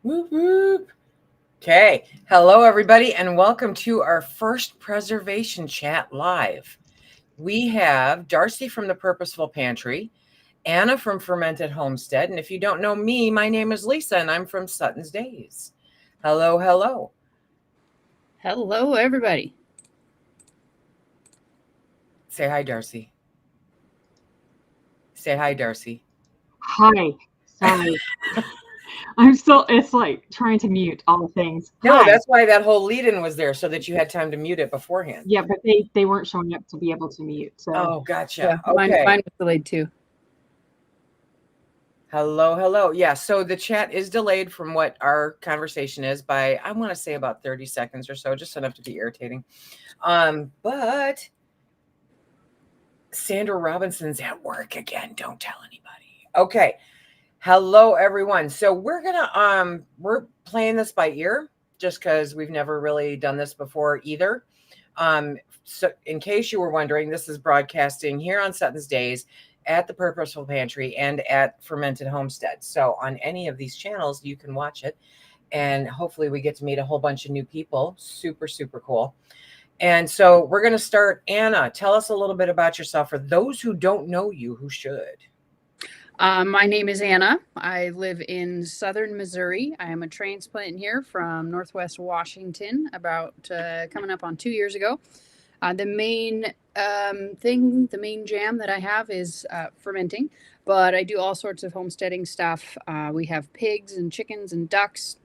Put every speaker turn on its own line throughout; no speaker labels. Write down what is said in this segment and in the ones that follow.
Whoop, whoop. Okay. Hello, everybody, and welcome to our first preservation chat live. We have Darcy from the Purposeful Pantry, Anna from Fermented Homestead, and if you don't know me, my name is Leisa, and I'm from Suttons Daze. Hello, hello.
Hello, everybody.
Say hi, Darcy. Say hi, Darcy.
Hi. Sorry. I'm still, it's like trying to mute all the things.
No,
Hi.
that's why that whole lead-in was there, so that you had time to mute it beforehand.
Yeah, but they weren't showing up to be able to mute. So
Oh,
Yeah,
gotcha.
mine
Okay.
was delayed too.
Hello, hello. Yeah, so the chat is delayed from what our conversation is by, I want to say about 30 seconds or so, just enough to be irritating. But Sandra Robinson's at work again. Don't tell anybody. Okay. Hello, everyone. So we're playing this by ear just because we've never really done this before either. So in case you were wondering, this is broadcasting here on Suttons Daze at the Purposeful Pantry and at Fermented Homestead. So on any of these channels, you can watch it. And hopefully we get to meet a whole bunch of new people. Super, super cool. And so we're going to start. Anna, tell us a little bit about yourself for those who don't know you, who should.
My name is Anna. I live in southern Missouri. I am a transplant here from Northwest Washington, about coming up on 2 years ago. The main the main jam that I have is fermenting, but I do all sorts of homesteading stuff. We have pigs and chickens and ducks,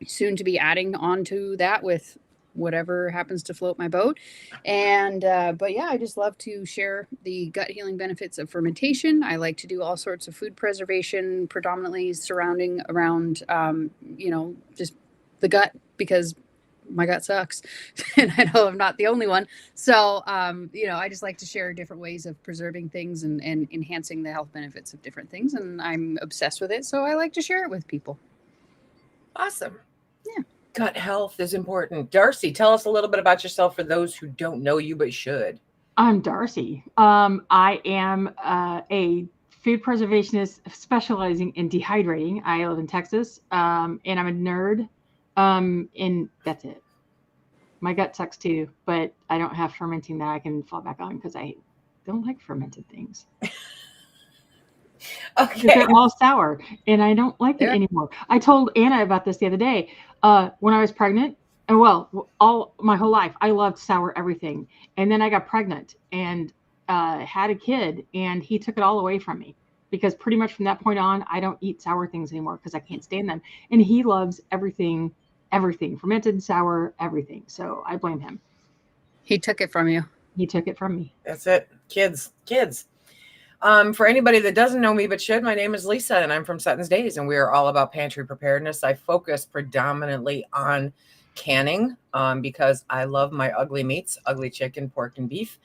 soon to be adding on to that with whatever happens to float my boat. And but yeah, I just love to share the gut healing benefits of fermentation. I like to do all sorts of food preservation, predominantly surrounding around just the gut, because my gut sucks and I know I'm not the only one. So I just like to share different ways of preserving things and enhancing the health benefits of different things, and I'm obsessed with it, so I like to share it with people.
Awesome.
Yeah.
Gut health is important. Darcy, tell us a little bit about yourself for those who don't know you but should.
I'm Darcy. I am a food preservationist specializing in dehydrating. I live in Texas, and I'm a nerd. And that's it. My gut sucks too, but I don't have fermenting that I can fall back on because I don't like fermented things. Because
Okay.
they're all sour, and I don't like it
Yeah.
anymore. I told Anna about this the other day. When I was pregnant, and all my whole life, I loved sour everything. And then I got pregnant and had a kid, and he took it all away from me because pretty much from that point on, I don't eat sour things anymore because I can't stand them. And he loves everything, everything fermented, sour, everything. So I blame him.
He took it from you.
He took it from me.
That's it. Kids. For anybody that doesn't know me but should, my name is Leisa and I'm from Suttons Daze, and we are all about pantry preparedness. I focus predominantly on canning because I love my ugly meats, ugly chicken, pork, and beef,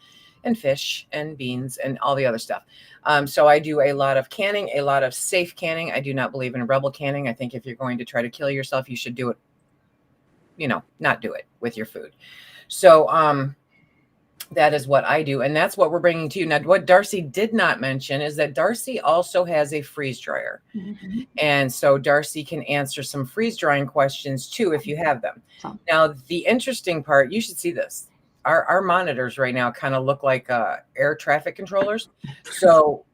and fish and beans and all the other stuff. So I do a lot of canning, a lot of safe canning. I do not believe in rebel canning. I think if you're going to try to kill yourself, you should do it, not do it with your food. So that is what I do, and that's what we're bringing to you. Now, what Darcy did not mention is that Darcy also has a freeze dryer.
Mm-hmm.
And so Darcy can answer some freeze drying questions too if you have them.
So,
Now, the interesting part, you should see this. Our monitors right now kind of look like air traffic controllers. So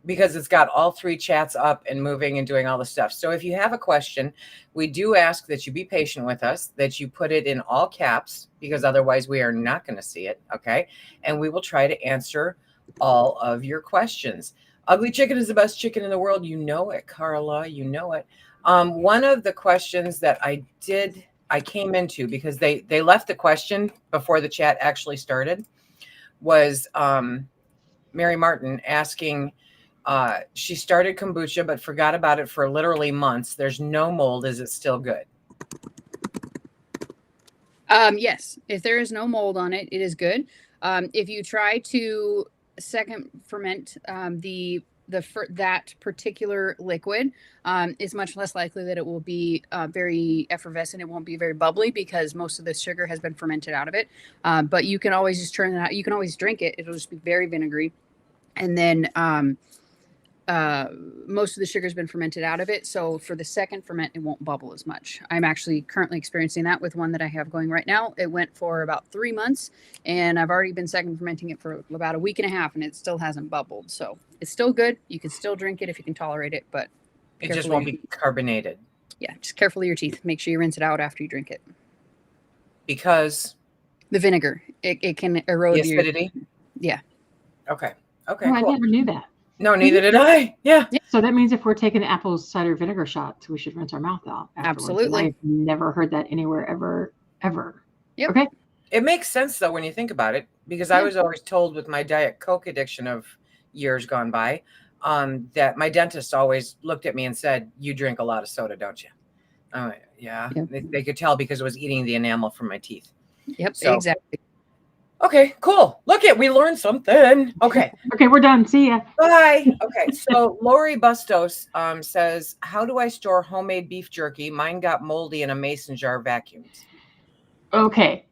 because it's got all three chats up and moving and doing all the stuff. So if you have a question, we do ask that you be patient with us, that you put it in all caps, because otherwise we are not going to see it. Okay. And we will try to answer all of your questions. Ugly chicken is the best chicken in the world. You know it, Carla. You know it. One of the questions that I came into, because they left the question before the chat actually started, was Mary Martin asking, she started kombucha but forgot about it for literally months. There's no mold. Is it still good?
Yes, if there is no mold on it, it is good. If you try to second ferment that particular liquid, is much less likely that it will be very effervescent. It won't be very bubbly because most of the sugar has been fermented out of it. But you can always just turn it out. You can always drink it. It'll just be very vinegary. And then most of the sugar's been fermented out of it. So for the second ferment, it won't bubble as much. I'm actually currently experiencing that with one that I have going right now. It went for about 3 months, and I've already been second fermenting it for about a week and a half, and it still hasn't bubbled. So it's still good. You can still drink it if you can tolerate it, but
it just won't be carbonated.
Yeah, just carefully your teeth. Make sure you rinse it out after you drink it.
Because
the vinegar, it can erode
the acidity.
Yeah.
Okay.
Oh, cool. I never knew that.
No, neither did I. Yeah.
So that means if we're taking apple cider vinegar shots, we should rinse our mouth out afterwards.
Absolutely.
I've never heard that anywhere ever.
Yep.
Okay.
It makes sense though when you think about it, because I was always told with my Diet Coke addiction of years gone by, that my dentist always looked at me and said, "You drink a lot of soda, don't you?" I went, yeah. They could tell because it was eating the enamel from my teeth.
Yep, so, exactly.
Okay, cool. Look it, we learned something. Okay.
Okay, we're done. See ya.
Bye. Okay, so Lori Bustos says, how do I store homemade beef jerky? Mine got moldy in a mason jar vacuums.
Okay.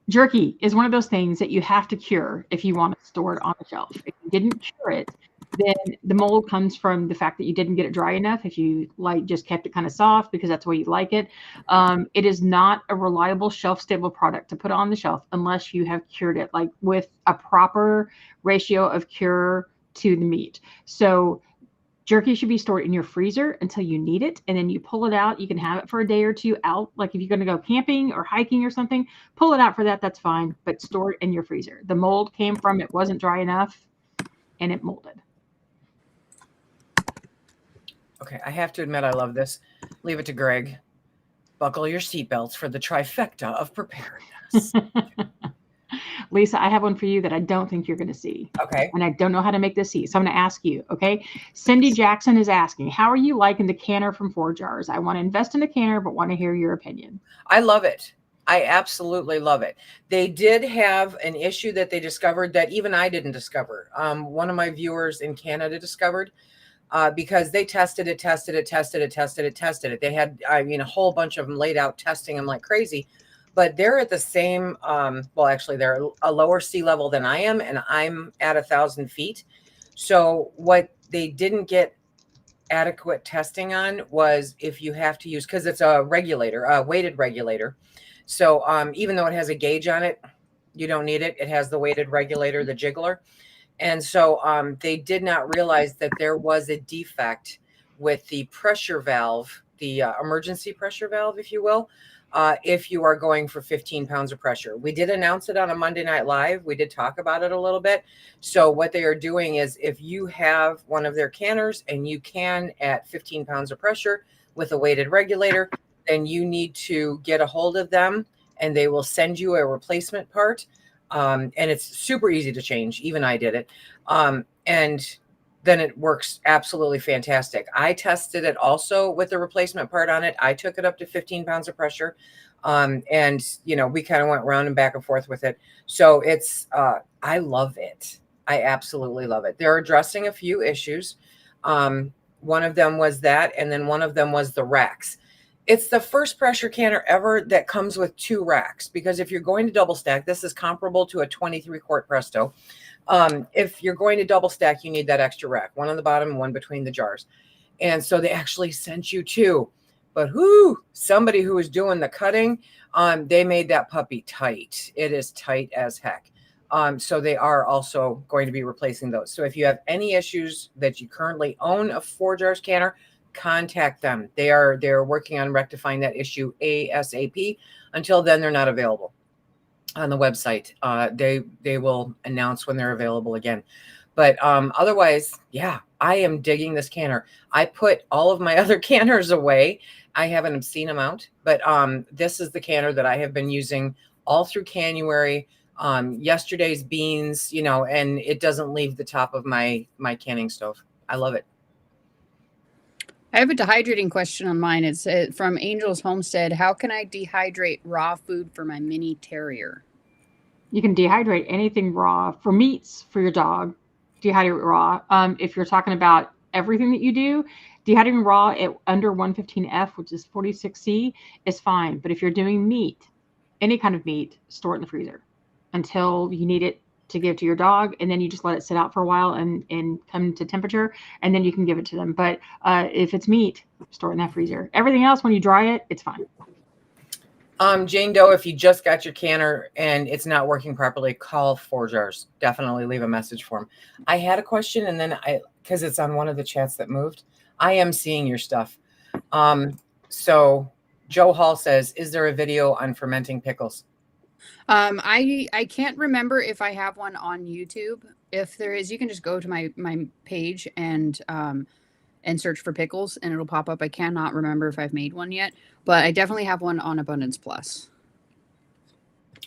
Jerky is one of those things that you have to cure if you want to store it on the shelf. If you didn't cure it, then the mold comes from the fact that you didn't get it dry enough. If you just kept it kind of soft because that's the way you like it, it is not a reliable shelf-stable product to put on the shelf unless you have cured it, like with a proper ratio of cure to the meat. So jerky should be stored in your freezer until you need it, and then you pull it out. You can have it for a day or two out. Like if you're going to go camping or hiking or something, pull it out for that. That's fine, but store it in your freezer. The mold came from it wasn't dry enough, and it molded.
Okay, I have to admit I love this. Leave it to Greg. Buckle your seatbelts for the trifecta of preparedness.
Leisa, I have one for you that I don't think you're going to see.
Okay.
And I don't know how to make this see. So I'm going to ask you, okay? Cindy Jackson is asking, how are you liking the canner from 4 Jars? I want to invest in a canner, but want to hear your opinion.
I love it. I absolutely love it. They did have an issue that they discovered that even I didn't discover. One of my viewers in Canada discovered. Because they tested it. They had, a whole bunch of them laid out testing them like crazy, but they're at the same, well, actually they're a lower sea level than I am, and I'm at 1,000 feet. So what they didn't get adequate testing on was if you have to use, because it's a regulator, a weighted regulator. So even though it has a gauge on it, you don't need it. It has the weighted regulator, the jiggler. And so they did not realize that there was a defect with the pressure valve, the emergency pressure valve, if you will, if you are going for 15 pounds of pressure. We did announce it on a Monday Night Live. We did talk about it a little bit. So what they are doing is if you have one of their canners and you can at 15 pounds of pressure with a weighted regulator, then you need to get a hold of them and they will send you a replacement part. And it's super easy to change. Even I did it. And then it works absolutely fantastic. I tested it also with the replacement part on it. I took it up to 15 pounds of pressure. And, we kind of went round and back and forth with it. So it's, I love it. I absolutely love it. They're addressing a few issues. One of them was that, and then one of them was the racks. It's the first pressure canner ever that comes with 2 racks, because if you're going to double stack, this is comparable to a 23 quart Presto. If you're going to double stack, you need that extra rack, one on the bottom and one between the jars. And so they actually sent you 2, but somebody who was doing the cutting, they made that puppy tight. It is tight as heck. So they are also going to be replacing those. So if you have any issues that you currently own a 4 Jars canner, contact them. They're working on rectifying that issue ASAP. Until then, they're not available on the website. They will announce when they're available again. But otherwise, yeah, I am digging this canner. I put all of my other canners away. I have an obscene amount, but this is the canner that I have been using all through January. Yesterday's beans, and it doesn't leave the top of my canning stove. I love it.
I have a dehydrating question on mine. It's from Angel's Homestead. How can I dehydrate raw food for my mini terrier?
You can dehydrate anything raw. For meats for your dog, dehydrate raw. If you're talking about everything that you do, dehydrating raw at under 115F, which is 46C, is fine. But if you're doing meat, any kind of meat, store it in the freezer until you need it to give to your dog, and then you just let it sit out for a while and come to temperature, and then you can give it to them. But if it's meat, store it in that freezer. Everything else, when you dry it, it's fine.
Jane Doe, if you just got your canner and it's not working properly, call 4 Jars. Definitely leave a message for them. I had a question, and then because it's on one of the chats that moved, I am seeing your stuff. So Joe Hall says, is there a video on fermenting pickles?
I can't remember if I have one on YouTube. If there is, you can just go to my page and search for pickles, and it'll pop up. I cannot remember if I've made one yet, but I definitely have one on Abundance Plus.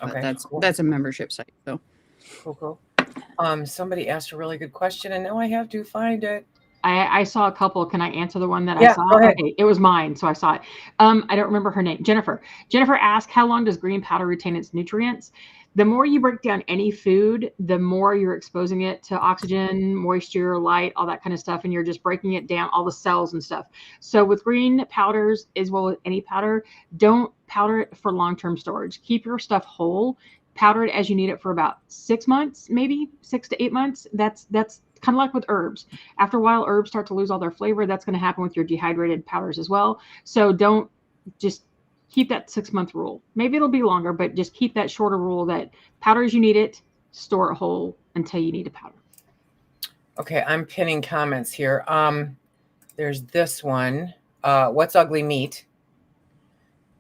Okay,
that's a membership site. So
cool. Somebody asked a really good question, and now I have to find it.
I saw a couple. Can I answer the one that
Yeah,
I saw?
go ahead.
Okay, it was mine, so I saw it. I don't remember her name. Jennifer asked, how long does green powder retain its nutrients? The more you break down any food, the more you're exposing it to oxygen, moisture, light, all that kind of stuff, and you're just breaking it down, all the cells and stuff. So with green powders, as well as any powder, don't powder it for long-term storage. Keep your stuff whole. Powder it as you need it for about 6 months, maybe 6 to 8 months. That's kind of like with herbs. After a while, herbs start to lose all their flavor. That's going to happen with your dehydrated powders as well. So don't just keep that 6-month rule. Maybe it'll be longer, but just keep that shorter rule that powder as you need it, store it whole until you need a powder.
Okay, I'm pinning comments here. There's this one. What's ugly meat?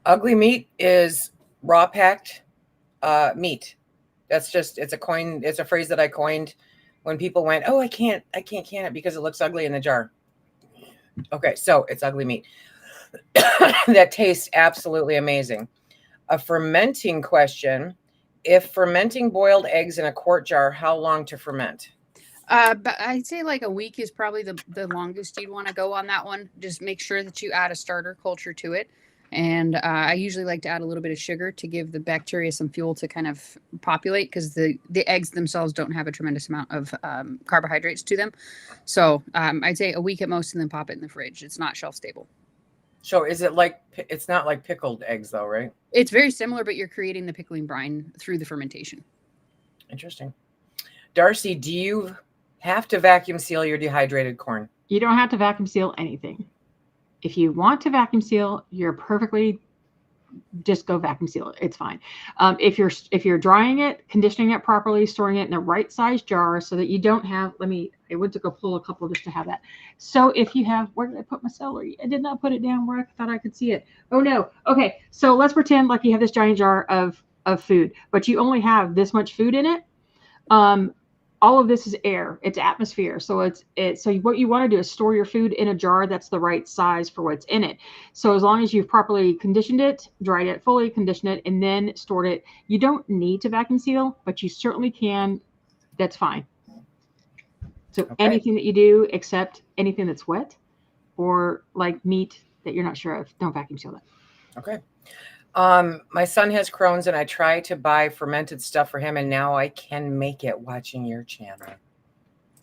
Ugly meat is raw packed meat. That's just, it's a phrase that I coined when people went, oh, I can't can it because it looks ugly in the jar. Okay, so it's ugly meat. That tastes absolutely amazing. A fermenting question. If fermenting boiled eggs in a quart jar, how long to ferment?
But I'd say like a week is probably the longest you'd want to go on that one. Just make sure that you add a starter culture to it. And I usually like to add a little bit of sugar to give the bacteria some fuel to kind of populate, because the eggs themselves don't have a tremendous amount of carbohydrates to them. So I'd say a week at most, and then pop it in the fridge. It's not shelf stable.
So is it like, it's not like pickled eggs though, right?
It's very similar, but you're creating the pickling brine through the fermentation.
Interesting. Darcy, do you have to vacuum seal your dehydrated corn?
You don't have to vacuum seal anything. If you want to vacuum seal, you're perfectly, just go vacuum seal it. It's fine. If you're drying it, conditioning it properly, storing it in the right size jar so that you don't have, I went to go pull a couple just to have that. So if you have, where did I put my celery? I did not put it down where I thought I could see it. Oh no. Okay. So let's pretend like you have this giant jar of food, but you only have this much food in it. All of this is air, it's atmosphere. So so what you want to do is store your food in a jar that's the right size for what's in it. So as long as you've properly conditioned it, dried it fully, conditioned it, and then stored it, you don't need to vacuum seal, but you certainly can. That's fine. So anything that you do, except anything that's wet or like meat that you're not sure of, don't vacuum seal that.
Okay. My son has Crohn's, and I try to buy fermented stuff for him, and now I can make it watching your channel.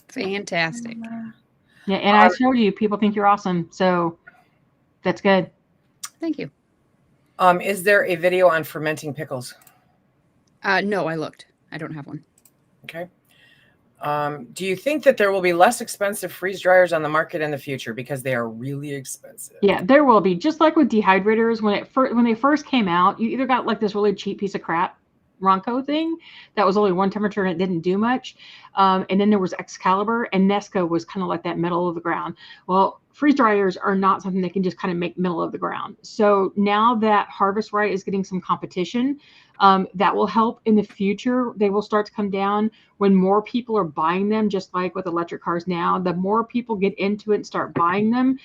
Fantastic.
Yeah, and I showed you. People think you're awesome, so that's good.
Thank you.
Is there a video on fermenting pickles?
No, I looked. I don't have one.
Okay. Do you think that there will be less expensive freeze dryers on the market in the future, because they are really expensive?
Yeah, there will be. Just like with dehydrators, when they first came out, you either got like this really cheap piece of crap Ronco thing that was only one temperature and it didn't do much, and then there was Excalibur, and Nesco was kind of like that middle of the ground. Well, freeze dryers are not something that can just kind of make middle of the ground. So now that Harvest Right is getting some competition, that will help in the future. They will start to come down when more people are buying them, just like with electric cars now. The more people get into it and start buying them,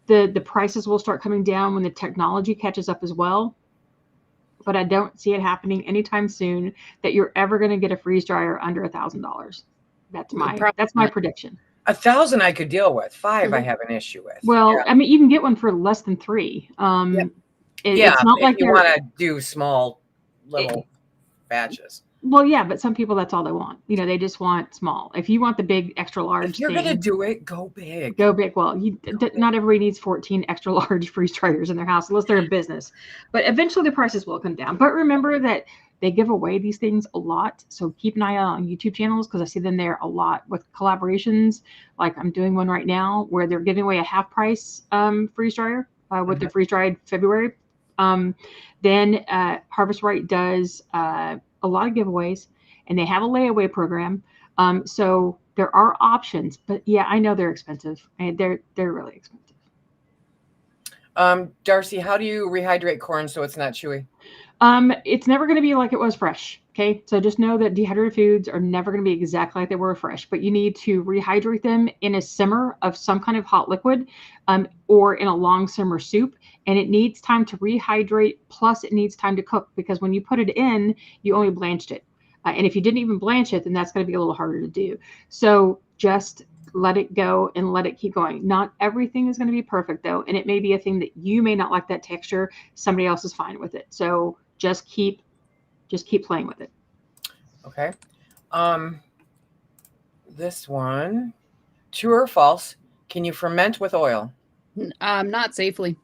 the prices will start coming down when the technology catches up as well. But I don't see it happening anytime soon that you're ever going to get a freeze dryer under $1,000. That's my prediction.
1,000 I could deal with. 5 I have an issue with.
Well, yeah. I mean, you can get one for less than 3. It's not like
you want to do small little batches.
Well, yeah, but some people, that's all they want. They just want small. If you want the big extra large,
if you're going to do it, go big.
Go big. Well, not everybody needs 14 extra large freeze dryers in their house unless they're a business. But eventually the prices will come down. But remember that They give away these things a lot. So keep an eye out on YouTube channels because I see them there a lot with collaborations. Like I'm doing one right now where they're giving away a half price freeze dryer with the freeze dried February. Then Harvest Right does a lot of giveaways, and they have a layaway program. So there are options, but yeah, I know they're expensive. They're really expensive.
Darcy, how do you rehydrate corn so it's not chewy?
It's never going to be like it was fresh. Okay. So just know that dehydrated foods are never going to be exactly like they were fresh, but you need to rehydrate them in a simmer of some kind of hot liquid, or in a long simmer soup. And it needs time to rehydrate. Plus it needs time to cook because when you put it in, you only blanched it. And if you didn't even blanch it, then that's going to be a little harder to do. So just let it go and let it keep going. Not everything is going to be perfect though. And it may be a thing that you may not like that texture. Somebody else is fine with it. So just keep playing with it.
Okay. This one, true or false? Can you ferment with oil?
Not safely.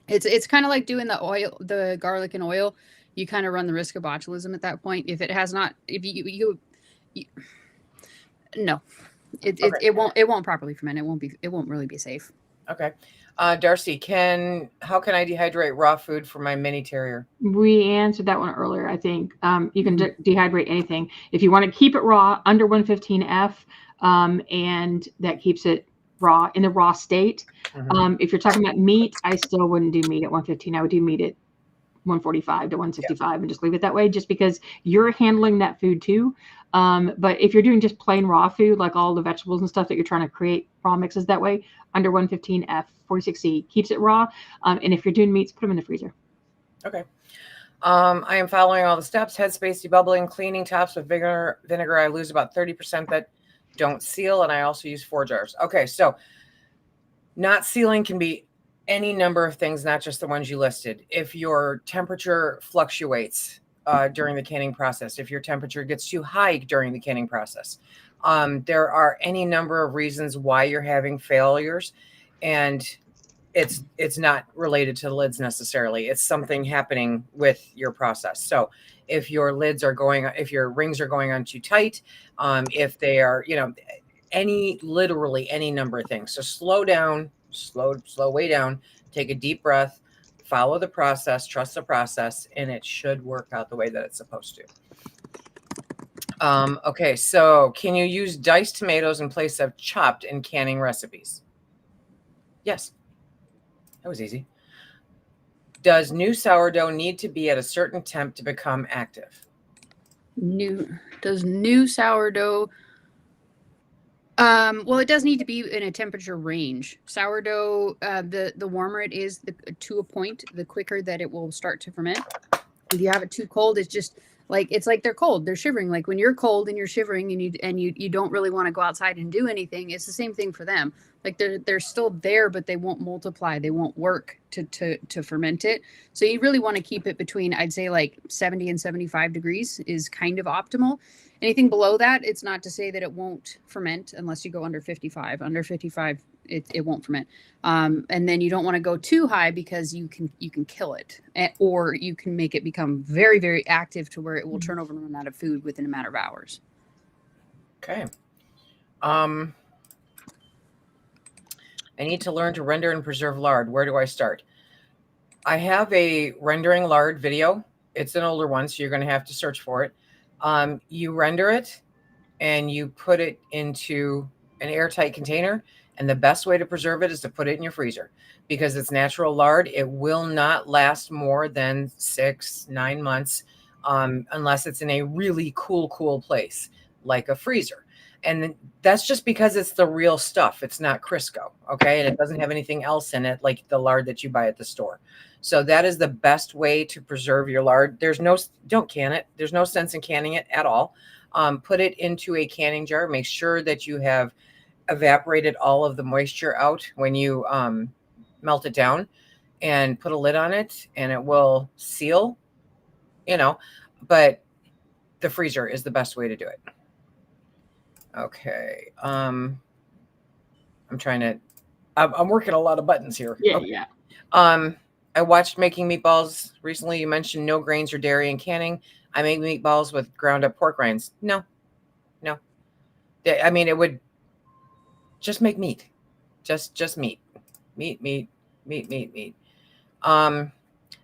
It's kind of like doing the garlic and oil. You kind of run the risk of botulism at that point. If it has not, if you no, it won't properly ferment. It won't really be safe.
Okay. Darcy, how can I dehydrate raw food for my mini terrier?
We answered that one earlier. I think you can dehydrate anything if you want to keep it raw under 115F, and that keeps it raw in the raw state. If you're talking about meat, I still wouldn't do meat at 115. I would do meat at 145 to 165 and just leave it that way, just because you're handling that food too. But if you're doing just plain raw food, like all the vegetables and stuff that you're trying to create raw mixes that way, under 115F, 46C keeps it raw. And if you're doing meats, put them in the freezer.
Okay. I am following all the steps. Headspace debubbling, cleaning tops with vinegar. I lose about 30% that don't seal, and I also use 4 jars. Okay, so not sealing can be any number of things, not just the ones you listed. If your temperature fluctuates during the canning process, if your temperature gets too high during the canning process, there are any number of reasons why you're having failures, and it's not related to the lids necessarily. It's something happening with your process. So if your rings are going on too tight, if they are, literally any number of things. So slow down, slow way down, take a deep breath, follow the process, trust the process, and it should work out the way that it's supposed to. Okay, so can you use diced tomatoes in place of chopped in canning recipes? Yes. That was easy. Does new sourdough need to be at a certain temp to become active?
Does new sourdough? Well, it does need to be in a temperature range. Sourdough, the warmer it is to a point, the quicker that it will start to ferment. If you have it too cold, it's like they're cold, they're shivering. Like when you're cold and you're shivering and you don't really want to go outside and do anything, it's the same thing for them. Like they're still there, but they won't multiply, they won't work to ferment it. So you really want to keep it between, I'd say, like 70 and 75 degrees is kind of optimal. Anything below that, it's not to say that it won't ferment unless you go under 55. Under 55, it won't ferment. And then you don't want to go too high because you can kill it, or you can make it become very, very active to where it will turn over and run out of food within a matter of hours.
Okay. I need to learn to render and preserve lard. Where do I start? I have a rendering lard video. It's an older one, so you're going to have to search for it. You render it and you put it into an airtight container. And the best way to preserve it is to put it in your freezer, because it's natural lard. It will not last more than 6-9 months unless it's in a really cool place like a freezer. And that's just because it's the real stuff. It's not Crisco, okay? And it doesn't have anything else in it like the lard that you buy at the store. So that is the best way to preserve your lard. Don't can it. There's no sense in canning it at all. Put it into a canning jar. Make sure that you have evaporated all of the moisture out when you melt it down, and put a lid on it, and it will seal, but the freezer is the best way to do it. Okay. I'm working a lot of buttons here.
Yeah.
Okay.
Yeah.
I watched Making Meatballs recently. You mentioned no grains or dairy in canning. I make meatballs with ground up pork rinds. No. I mean, it would just make meat. Just meat. Meat.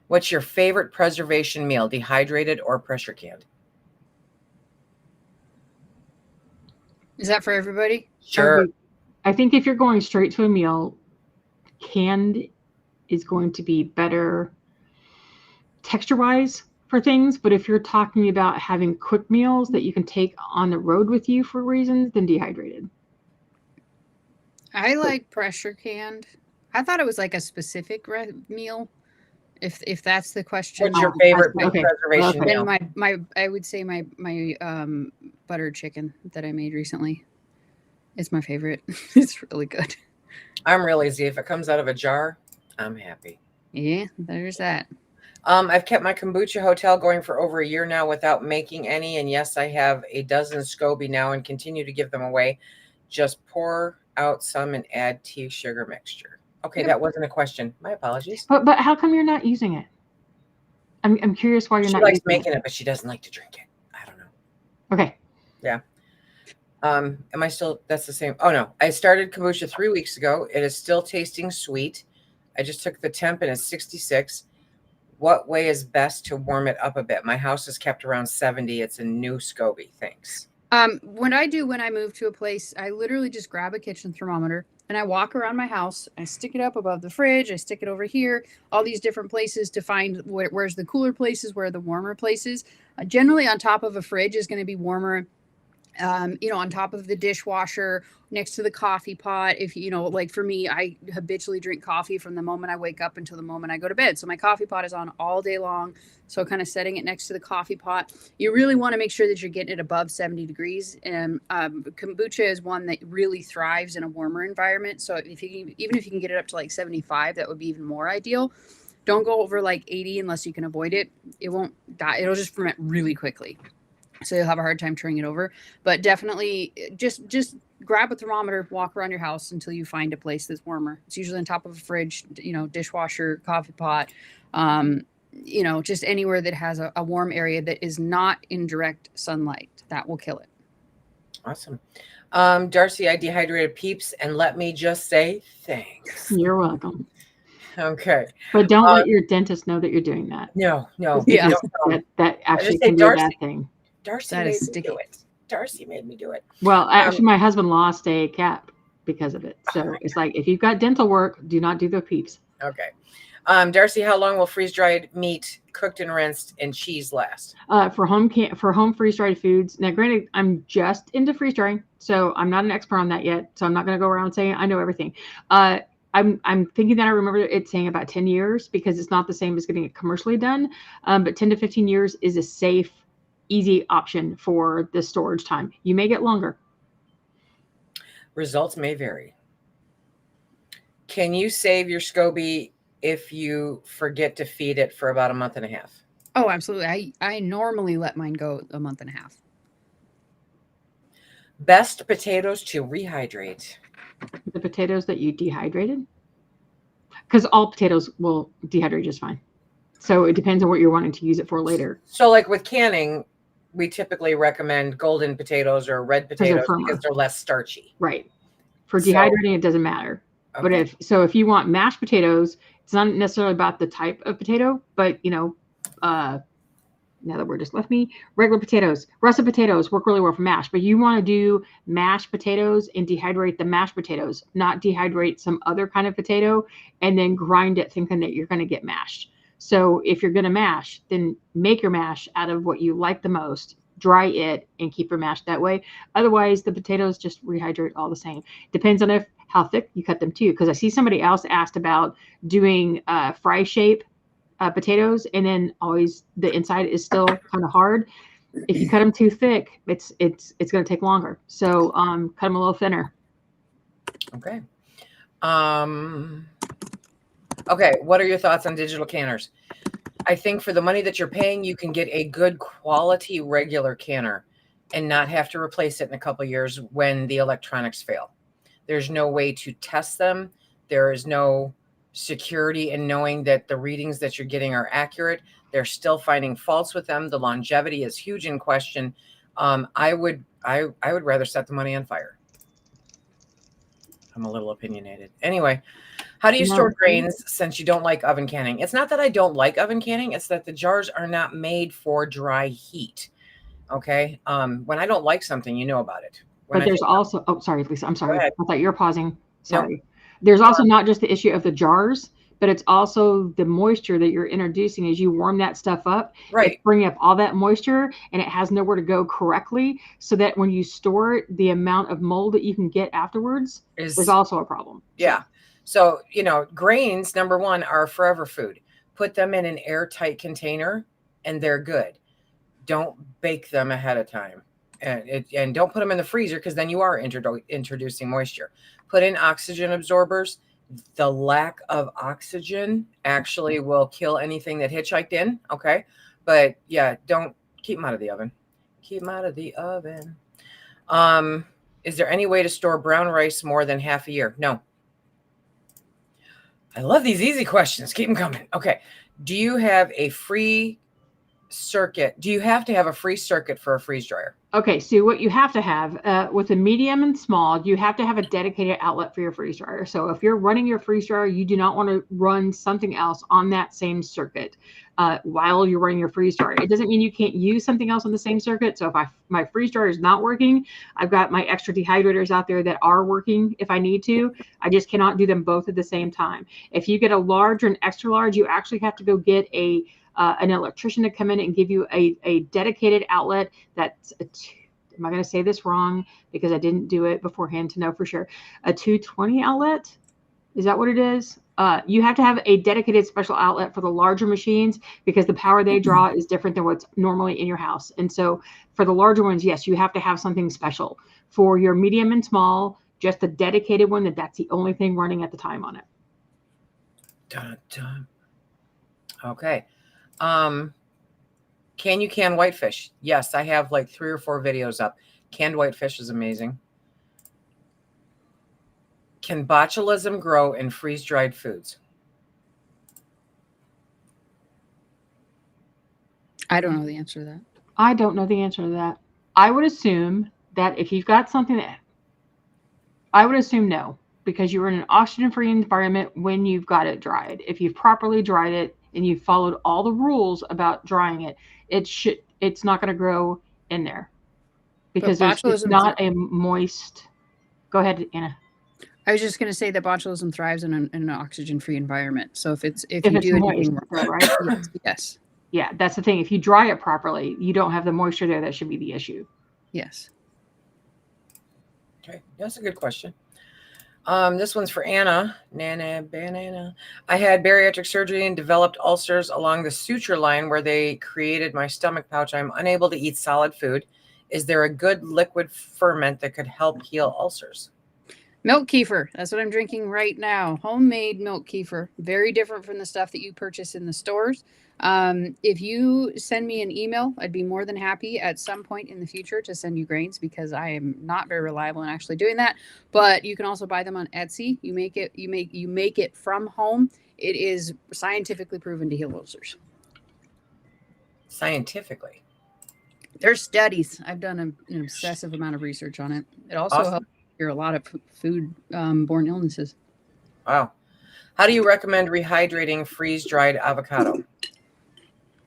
What's your favorite preservation meal? Dehydrated or pressure canned?
Is that for everybody?
Sure.
Okay. I think if you're going straight to a meal, canned is going to be better texture-wise for things. But if you're talking about having quick meals that you can take on the road with you for reasons, then dehydrated.
I like pressure canned. I thought it was like a specific meal. If that's the question.
What's your favorite
Okay.
preservation
Okay.
meal?
Then I would say my buttered chicken that I made recently is my favorite. It's really good.
I'm real easy. If it comes out of a jar, I'm happy.
Yeah, there's that.
I've kept my kombucha hotel going for over a year now without making any. And yes, I have a dozen SCOBY now and continue to give them away. Just pour out some and add tea sugar mixture. Okay,
Yep.
that wasn't a question. My apologies.
But how come you're not using it? I'm curious why you're
She
not
likes
using
making it, but she doesn't like to drink it. I don't know.
Okay.
Yeah. Am I still, that's the same. Oh no, I started kombucha 3 weeks ago. It is still tasting sweet. I just took the temp and it's 66. What way is best to warm it up a bit? My house is kept around 70. It's a new SCOBY. Thanks.
When I move to a place, I literally just grab a kitchen thermometer and I walk around my house. I stick it up above the fridge. I stick it over here, all these different places to find where's the cooler places, where are the warmer places. Generally on top of a fridge is going to be warmer. On top of the dishwasher, next to the coffee pot. If like for me, I habitually drink coffee from the moment I wake up until the moment I go to bed. So my coffee pot is on all day long. So kind of setting it next to the coffee pot. You really want to make sure that you're getting it above 70 degrees. And kombucha is one that really thrives in a warmer environment. So even if you can get it up to like 75, that would be even more ideal. Don't go over like 80 unless you can avoid it. It won't die. It'll just ferment really quickly. So you'll have a hard time turning it over, but definitely just grab a thermometer, walk around your house until you find a place that's warmer. It's usually on top of a fridge, dishwasher, coffee pot, just anywhere that has a warm area that is not in direct sunlight. That will kill it.
Awesome. Darcy, I dehydrated Peeps and let me just say thanks.
You're welcome.
Okay.
But don't let your dentist know that you're doing that.
No.
Yeah.
That actually
say
can be a
Darcy.
bad thing.
Darcy
That
made
is
me do it. Darcy made me do it.
Well, actually, my husband lost a cap because of it. So it's like, if you've got dental work, do not do the Peeps.
Okay. Darcy, how long will freeze-dried meat cooked and rinsed and cheese last?
For home freeze-dried foods. Now, granted, I'm just into freeze-drying, so I'm not an expert on that yet. So I'm not going to go around saying I know everything. I'm thinking that I remember it saying about 10 years because it's not the same as getting it commercially done. But 10 to 15 years is a safe, easy option for the storage time. You may get longer.
Results may vary. Can you save your SCOBY if you forget to feed it for about a month and a half?
Oh, absolutely. I normally let mine go a month and a half.
Best potatoes to rehydrate.
The potatoes that you dehydrated, because all potatoes will dehydrate just fine. So it depends on what you're wanting to use it for later.
So like with canning, we typically recommend golden potatoes or red potatoes because they're less starchy.
Right. For dehydrating, it doesn't matter. Okay. But if you want mashed potatoes, it's not necessarily about the type of potato, but now that word just left me, regular potatoes, russet potatoes work really well for mash, but you want to do mashed potatoes and dehydrate the mashed potatoes, not dehydrate some other kind of potato and then grind it thinking that you're going to get mashed. So if you're going to mash, then make your mash out of what you like the most, dry it, and keep your mash that way. Otherwise, the potatoes just rehydrate all the same. Depends on how thick you cut them too, because I see somebody else asked about doing fry shape potatoes, and then always the inside is still kind of hard. If you cut them too thick, it's going to take longer. So cut them a little thinner.
Okay. Okay, what are your thoughts on digital canners? I think for the money that you're paying, you can get a good quality regular canner and not have to replace it in a couple of years when the electronics fail. There's no way to test them. There is no security in knowing that the readings that you're getting are accurate. They're still finding faults with them. The longevity is huge in question. I would rather set the money on fire. I'm a little opinionated. Anyway, how do you store grains since you don't like oven canning? It's not that I don't like oven canning. It's that the jars are not made for dry heat. Okay. When I don't like something, you know about it.
But there's also, oh, sorry, Lisa, I'm sorry. I thought you were pausing. Sorry.
Nope.
There's also not just the issue of the jars, but it's also the moisture that you're introducing as you warm that stuff up.
Right.
It's bringing up all that moisture, and it has nowhere to go correctly, so that when you store it, the amount of mold that you can get afterwards is also a problem.
Yeah. So, grains, number one, are forever food. Put them in an airtight container and they're good. Don't bake them ahead of time. And don't put them in the freezer, because then you are introducing moisture. Put in oxygen absorbers. The lack of oxygen actually will kill anything that hitchhiked in. Okay. But yeah, don't keep them out of the oven. Keep them out of the oven. Is there any way to store brown rice more than half a year? No. I love these easy questions. Keep them coming. Okay. Do you have a free circuit? Do you have to have a free circuit for a freeze dryer?
Okay, so what you have to have with a medium and small, you have to have a dedicated outlet for your freeze dryer. So if you're running your freeze dryer, you do not want to run something else on that same circuit while you're running your freeze dryer. It doesn't mean you can't use something else on the same circuit. So if my freeze dryer is not working, I've got my extra dehydrators out there that are working if I need to. I just cannot do them both at the same time. If you get a large or an extra large, you actually have to go get an electrician to come in and give you a dedicated outlet that's am I going to say this wrong because I didn't do it beforehand to know for sure, a 220 outlet? Is that what it is? You have to have a dedicated special outlet for the larger machines, because the power they draw is different than what's normally in your house. And so for the larger ones, yes, you have to have something special. For your medium and small, just a dedicated one that's the only thing running at the time on it.
Dun, dun. Okay. Can you can whitefish? Yes, I have like 3 or 4 videos up. Canned whitefish is amazing. Can botulism grow in freeze-dried foods?
I don't know the answer to that.
I don't know the answer to that. I would assume that if you've got something I would assume no, because you're in an oxygen-free environment when you've got it dried. If you've properly dried it and you've followed all the rules about drying it, it's not going to grow in there, because it's not a moist. Go ahead, Anna.
I was just going to say that botulism thrives in an oxygen-free environment. So if you do anything wrong, right? Yes.
Yeah, that's the thing. If you dry it properly, you don't have the moisture there. That should be the issue.
Yes.
Okay, that's a good question. This one's for Anna. Nana, banana. I had bariatric surgery and developed ulcers along the suture line where they created my stomach pouch. I'm unable to eat solid food. Is there a good liquid ferment that could help heal ulcers?
Milk kefir. That's what I'm drinking right now. Homemade milk kefir. Very different from the stuff that you purchase in the stores. If you send me an email, I'd be more than happy at some point in the future to send you grains, because I am not very reliable in actually doing that. But you can also buy them on Etsy. You make it from home. It is scientifically proven to heal ulcers.
Scientifically?
There's studies. I've done an obsessive amount of research on it. It also helps cure a lot of food-borne illnesses.
Wow. How do you recommend rehydrating freeze-dried avocado?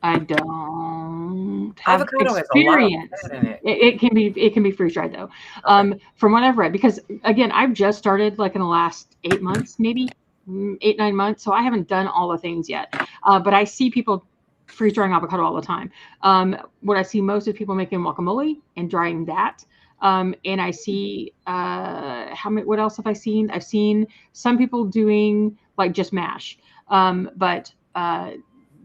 I don't have
avocado
experience.
Has a lot of fat in
it. It can be freeze-dried though. Okay. From what I've read, because again, I've just started like in the last 8 months, maybe 8-9 months, so I haven't done all the things yet. But I see people freeze-drying avocado all the time. What I see most is people making guacamole and drying that. And I see what else have I seen? I've seen some people doing like just mash. But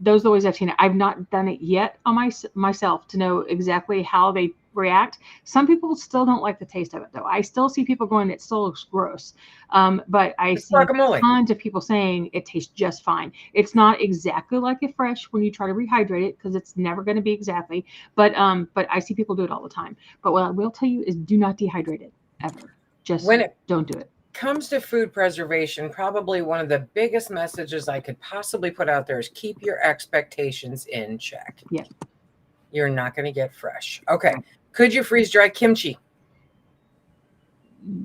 those are the ways I've seen it. I've not done it yet on myself to know exactly how they react. Some people still don't like the taste of it though. I still see people going, it still looks gross. But I see tons of people saying it tastes just fine. It's not exactly like it fresh when you try to rehydrate it, because it's never going to be exactly. But I see people do it all the time. But what I will tell you is do not dehydrate it ever. Just don't do it.
comes to food preservation, probably one of the biggest messages I could possibly put out there is keep your expectations in check.
Yeah.
You're not going to get fresh. Okay.
Right.
Could you freeze dry kimchi?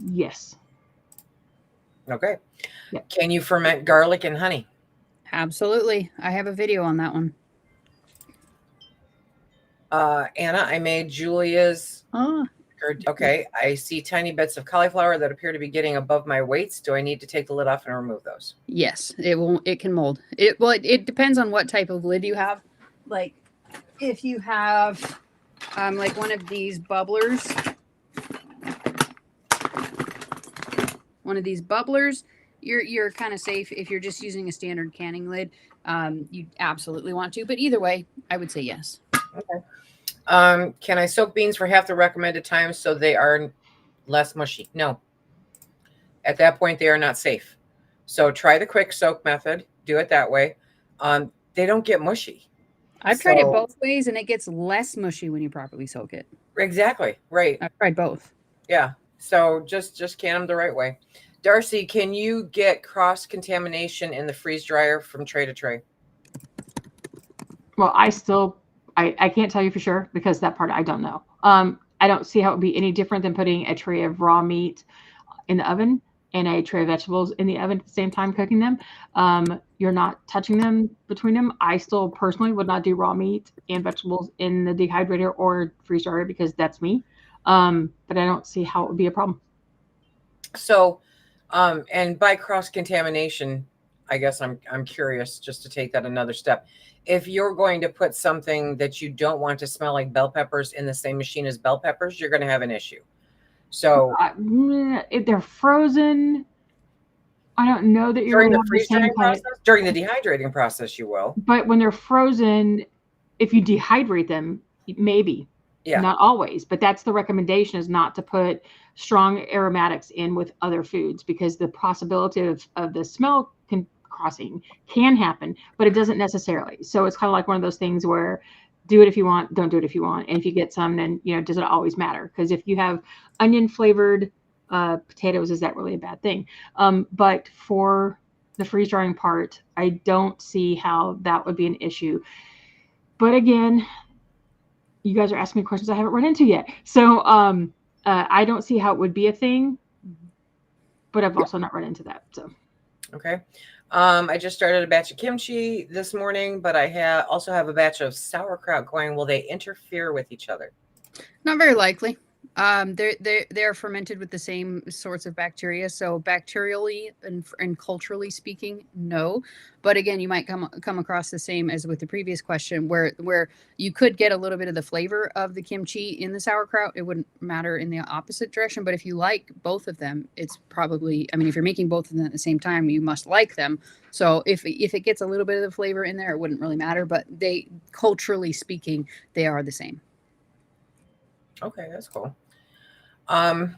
Yes.
Okay.
Yeah.
Can you ferment garlic and honey?
Absolutely. I have a video on that one.
Anna, I made Julia's.
Oh,
Okay. I see tiny bits of cauliflower that appear to be getting above my weights. Do I need to take the lid off and remove those?
yes, it will. It can mold. It depends on what type of lid you have. Like, if you have, like one of these bubblers, you're kind of safe. If you're just using a standard canning lid, you absolutely want to. But either way, I would say yes.
Okay. Can I soak beans for half the recommended time so they are less mushy? No. At that point, they are not safe. So try the quick soak method. Do it that way. They don't get mushy.
I've tried it both ways, and it gets less mushy when you properly soak it.
Exactly. Right.
I've tried both.
Yeah. So just can them the right way. Darcy, can you get cross-contamination in the freeze dryer from tray to tray?
Well, I can't tell you for sure because that part I don't know. I don't see how it would be any different than putting a tray of raw meat in the oven and a tray of vegetables in the oven at the same time cooking them. You're not touching them between them. I still personally would not do raw meat and vegetables in the dehydrator or freeze dryer because that's me. But I don't see how it would be a problem.
So, and by cross-contamination, I guess I'm curious just to take that another step. If you're going to put something that you don't want to smell like bell peppers in the same machine as bell peppers, you're going to have an issue. So
if they're frozen, I don't know that you're
during the
going to have the same
freeze-drying process, during the dehydrating process, you will.
But when they're frozen, if you dehydrate them, maybe.
Yeah.
Not always, but that's the recommendation is not to put strong aromatics in with other foods because the possibility of the smell crossing can happen, but it doesn't necessarily. So it's kind of like one of those things where do it if you want, don't do it if you want. And if you get some, then, does it always matter? Because if you have onion flavored potatoes, is that really a bad thing? But for the freeze drying part, I don't see how that would be an issue. But again, you guys are asking me questions I haven't run into yet. So I don't see how it would be a thing, but I've also not run into that. So.
Okay. I just started a batch of kimchi this morning, but I also have a batch of sauerkraut going. Will they interfere with each other?
Not very likely. They're fermented with the same sorts of bacteria. So bacterially and culturally speaking, no. But again, you might come across the same as with the previous question, where you could get a little bit of the flavor of the kimchi in the sauerkraut. It wouldn't matter in the opposite direction. But if you like both of them, it's probably. I mean, if you're making both of them at the same time, you must like them. So if it gets a little bit of the flavor in there, it wouldn't really matter. But they, culturally speaking, they are the same.
Okay, that's cool. I'm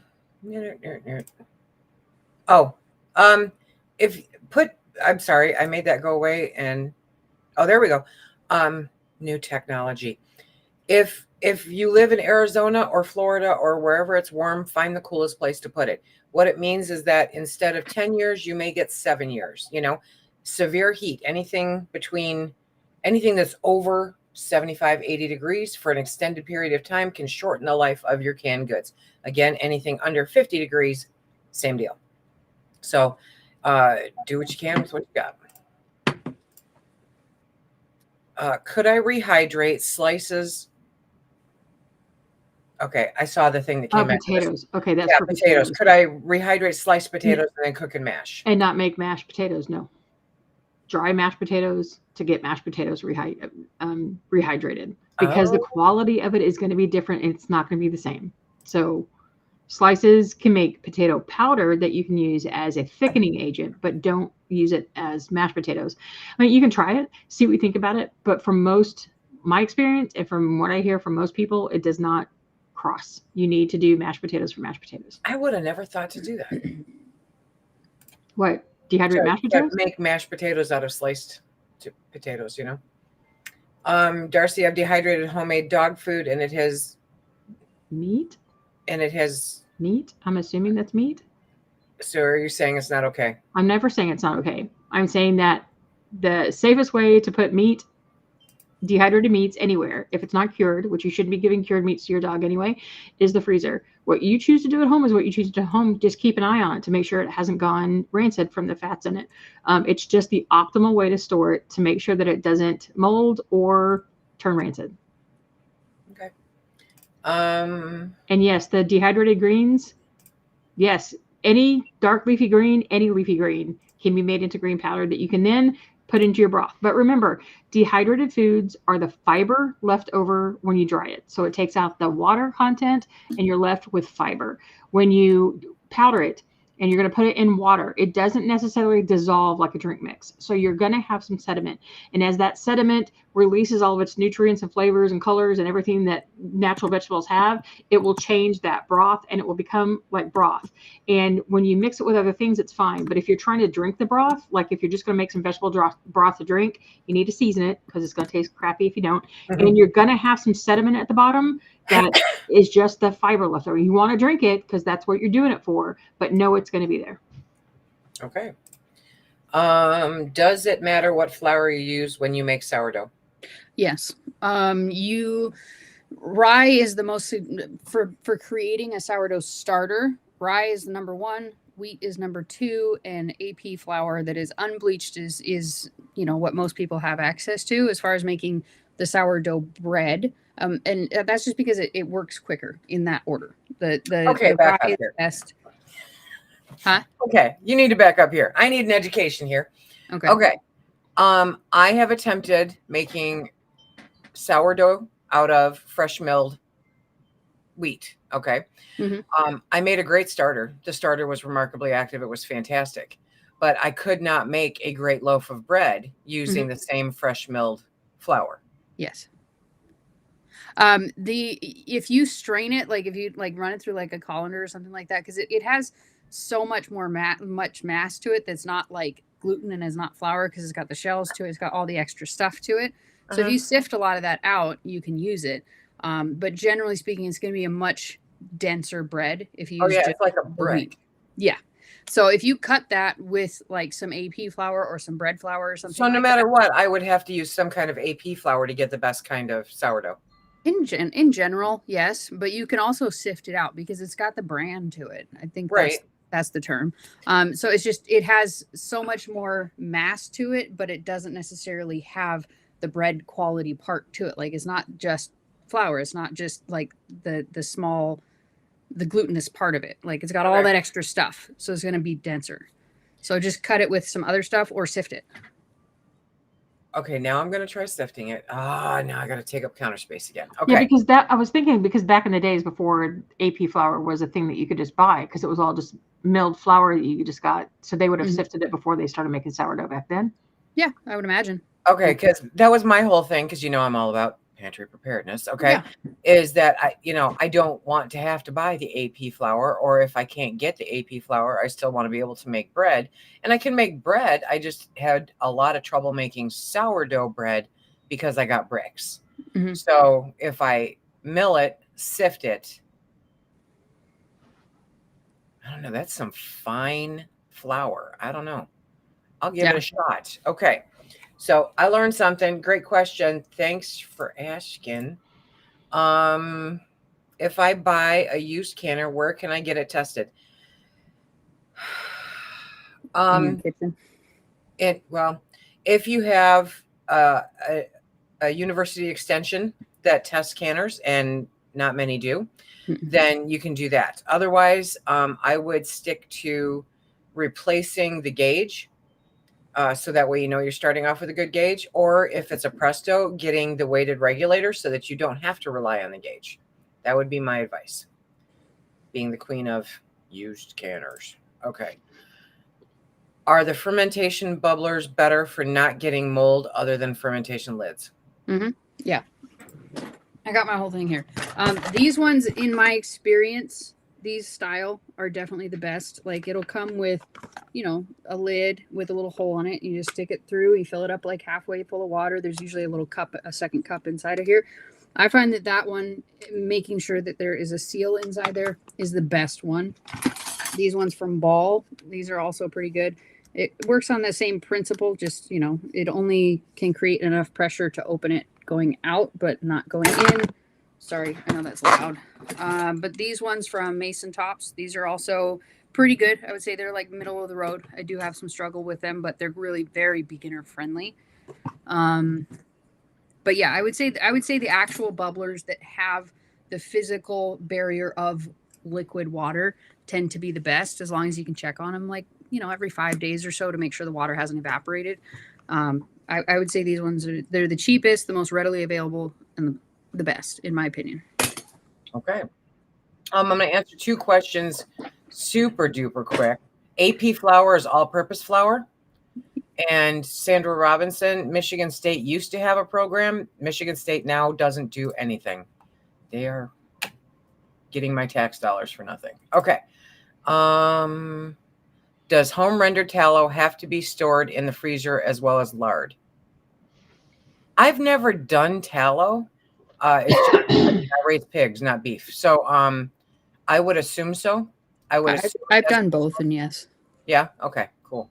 sorry, I made that go away and there we go. New technology. If you live in Arizona or Florida or wherever it's warm, find the coolest place to put it. What it means is that instead of 10 years, you may get 7 years, severe heat, anything that's over 75, 80 degrees for an extended period of time can shorten the life of your canned goods. Again, anything under 50 degrees, same deal. So do what you can with what you got. Could I rehydrate slices? Okay, I saw the thing that came out.
Potatoes. Okay, that's for
potatoes. Could I rehydrate sliced potatoes and then cook and mash?
And not make mashed potatoes, no. Dry mashed potatoes to get mashed potatoes rehydrated because the quality of it is going to be different and it's not going to be the same. So slices can make potato powder that you can use as a thickening agent, but don't use it as mashed potatoes. I mean, you can try it, see what you think about it, but from my experience and from what I hear from most people, it does not cross. You need to do mashed potatoes for mashed potatoes.
I would have never thought to do that.
What? Dehydrate mashed potatoes?
Make mashed potatoes out of sliced potatoes, Darcy, I've dehydrated homemade dog food and it has
meat.
And it has
meat. I'm assuming that's meat.
So are you saying it's not okay?
I'm never saying it's not okay. I'm saying that the safest way to put meat, dehydrated meats anywhere, if it's not cured, which you shouldn't be giving cured meats to your dog anyway, is the freezer. What you choose to do at home is what you choose to do at home. Just keep an eye on it to make sure it hasn't gone rancid from the fats in it. It's just the optimal way to store it to make sure that it doesn't mold or turn rancid.
Okay.
And yes, the dehydrated greens, yes, any dark leafy green, any leafy green can be made into green powder that you can then put into your broth. But remember, dehydrated foods are the fiber left over when you dry it. So it takes out the water content and you're left with fiber. When you powder it and you're going to put it in water, it doesn't necessarily dissolve like a drink mix. So you're going to have some sediment. And as that sediment releases all of its nutrients and flavors and colors and everything that natural vegetables have, it will change that broth and it will become like broth. And when you mix it with other things, it's fine. But if you're trying to drink the broth, like if you're just going to make some vegetable broth to drink, you need to season it because it's going to taste crappy if you don't. And you're going to have some sediment at the bottom that is just the fiber left over. You want to drink it because that's what you're doing it for, but know it's going to be there.
Okay. Does it matter what flour you use when you make sourdough?
Yes. Rye is the most for creating a sourdough starter. Rye is the number one, wheat is number two, and AP flour that is unbleached is what most people have access to as far as making the sourdough bread. And that's just because it works quicker in that order. The
back
rye
up
is
here.
best. Huh?
Okay, you need to back up here. I need an education here. Okay. I have attempted making sourdough out of fresh milled wheat. Okay.
Mm-hmm.
I made a great starter. The starter was remarkably active. It was fantastic, but I could not make a great loaf of bread using the same fresh milled flour.
Yes. If you strain it, like if you like run it through like a colander or something like that, because it has so much more much mass to it that's not like gluten and is not flour because it's got the shells to it, it's got all the extra stuff to it. So if you sift a lot of that out, you can use it. But generally speaking, it's going to be a much denser bread if you use just
it's like a bread.
wheat. Yeah. So if you cut that with like some AP flour or some bread flour or something,
so no matter what, I would have to use some kind of AP flour to get the best kind of sourdough.
In general, yes, but you can also sift it out because it's got the brand to it. I think that's the term. So it has so much more mass to it, but it doesn't necessarily have the bread quality part to it. Like it's not just flour. It's not just like the glutinous part of it. Like it's got all that extra stuff. So it's going to be denser. So just cut it with some other stuff or sift it.
Okay, now I'm going to try sifting it. Now I got to take up counter space again. Okay.
Yeah, because I was thinking because back in the days before AP flour was a thing that you could just buy because it was all just milled flour that you just got. So they would have sifted it before they started making sourdough back then.
Yeah, I would imagine.
Okay, because that was my whole thing because I'm all about pantry preparedness. Okay. Yeah. Is that I don't want to have to buy the AP flour, or if I can't get the AP flour, I still want to be able to make bread. And I can make bread. I just had a lot of trouble making sourdough bread because I got bricks. Mm-hmm. So if I mill it, sift it, I don't know, that's some fine flour. I don't know. I'll give it a shot. Okay. So I learned something. Great question. Thanks for asking. If I buy a used canner, where can I get it tested?
In your kitchen.
If you have a university extension that tests canners, and not many do, then you can do that. Otherwise, I would stick to replacing the gauge. So that way you're starting off with a good gauge, or if it's a Presto, getting the weighted regulator so that you don't have to rely on the gauge. That would be my advice, being the queen of used canners. Okay. Are the fermentation bubblers better for not getting mold other than fermentation lids?
Yeah. I got my whole thing here. These ones, in my experience, these style are definitely the best. Like it'll come with, a lid with a little hole in it. You just stick it through, you fill it up like halfway full of water. There's usually a second cup inside of here. I find that one, making sure that there is a seal inside there, is the best one. These ones from Ball, these are also pretty good. It works on the same principle, just, it only can create enough pressure to open it going out, but not going in. Sorry, I know that's loud. But these ones from Mason Tops, these are also pretty good. I would say they're like middle of the road. I do have some struggle with them, but they're really very beginner friendly. But yeah, I would say the actual bubblers that have the physical barrier of liquid water tend to be the best, as long as you can check on them like, every 5 days or so to make sure the water hasn't evaporated. I would say these ones they're the cheapest, the most readily available, and the best, in my opinion.
Okay. I'm going to answer 2 questions super duper quick. AP flour is all-purpose flour. And Sandra Robinson, Michigan State used to have a program. Michigan State now doesn't do anything. They are getting my tax dollars for nothing. Okay. Does home rendered tallow have to be stored in the freezer as well as lard? I've never done tallow. It's just I raise pigs, not beef. So I would assume so.
I've done both, and yes.
Yeah. Okay. Cool.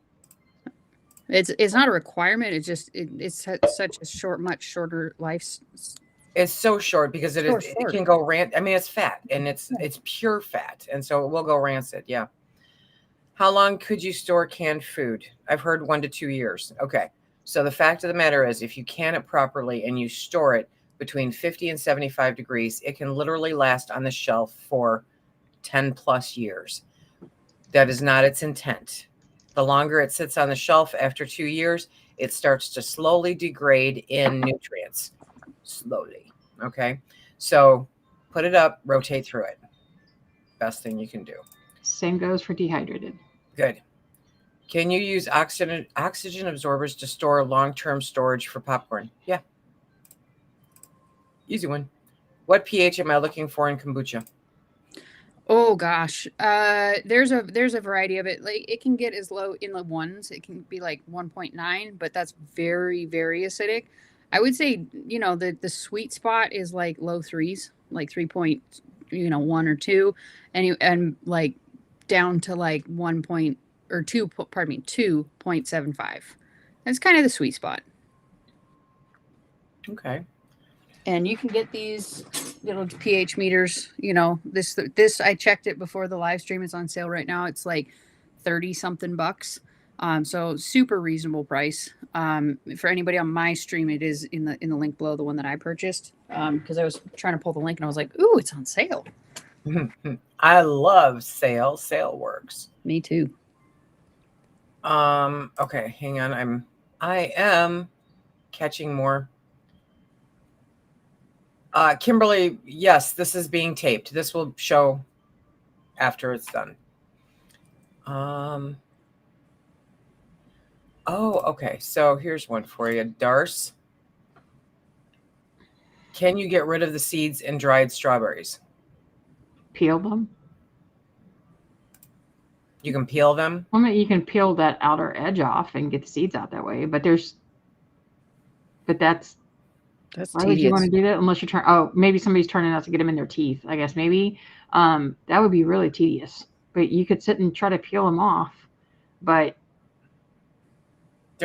It's not a requirement. It's just it's such a much shorter life.
It's so short because it can go rancid. I mean, it's fat, and it's pure fat, and so it will go rancid. Yeah. How long could you store canned food? I've heard 1 to 2 years. Okay. So the fact of the matter is, if you can it properly and you store it between 50 and 75 degrees, it can literally last on the shelf for 10 plus years. That is not its intent. The longer it sits on the shelf after 2 years, it starts to slowly degrade in nutrients. Slowly. Okay. So put it up, rotate through it. Best thing you can do.
Same goes for dehydrated.
Good. Can you use oxygen absorbers to store long-term storage for popcorn? Yeah. Easy one. What pH am I looking for in kombucha?
Oh gosh, there's a variety of it. Like it can get as low in the ones. It can be like 1.9, but that's very, very acidic. I would say, the sweet spot is like low 3s, like 3.1 or 2, and like down to like 2.75. That's kind of the sweet spot.
Okay.
And you can get these little pH meters. This I checked it before the live stream. It's on sale right now. It's like 30 something bucks. So super reasonable price. For anybody on my stream, it is in the link below, the one that I purchased. Because I was trying to pull the link and I was like, ooh, it's on sale.
I love sale. Sale works.
Me too.
Okay, hang on. I am catching more. Kimberly, yes, this is being taped. This will show after it's done. Oh, okay. So here's one for you. Darce. Can you get rid of the seeds in dried strawberries?
Peel them.
You can peel them?
Well, you can peel that outer edge off and get the seeds out that way. But that's why would you want to do that unless you're maybe somebody's turning out to get them in their teeth. I guess maybe that would be really tedious. But you could sit and try to peel them off, but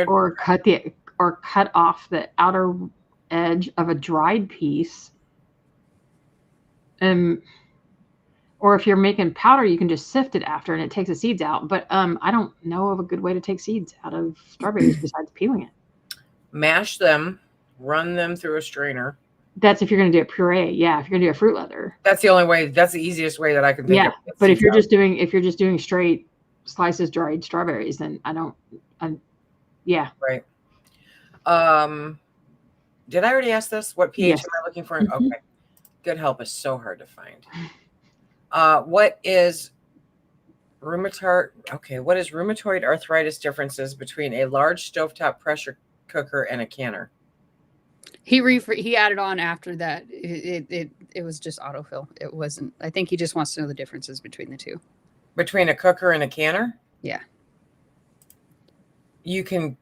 or cut off the outer edge of a dried piece. Or if you're making powder, you can just sift it after and it takes the seeds out. But I don't know of a good way to take seeds out of strawberries besides peeling it.
Mash them, run them through a strainer.
That's if you're going to do a puree. Yeah, if you're going to do a fruit leather.
That's the only way. That's the easiest way that I can think of.
Yeah, but if you're just doing straight slices dried strawberries, then yeah.
Right. Did I already ask this? What pH am I looking for? Okay. Good help is so hard to find. What is rheumatoid arthritis differences between a large stovetop pressure cooker and a canner?
He added on after that. It was just autofill. It wasn't. I think he just wants to know the differences between the two.
Between a cooker and a canner?
Yeah.
You can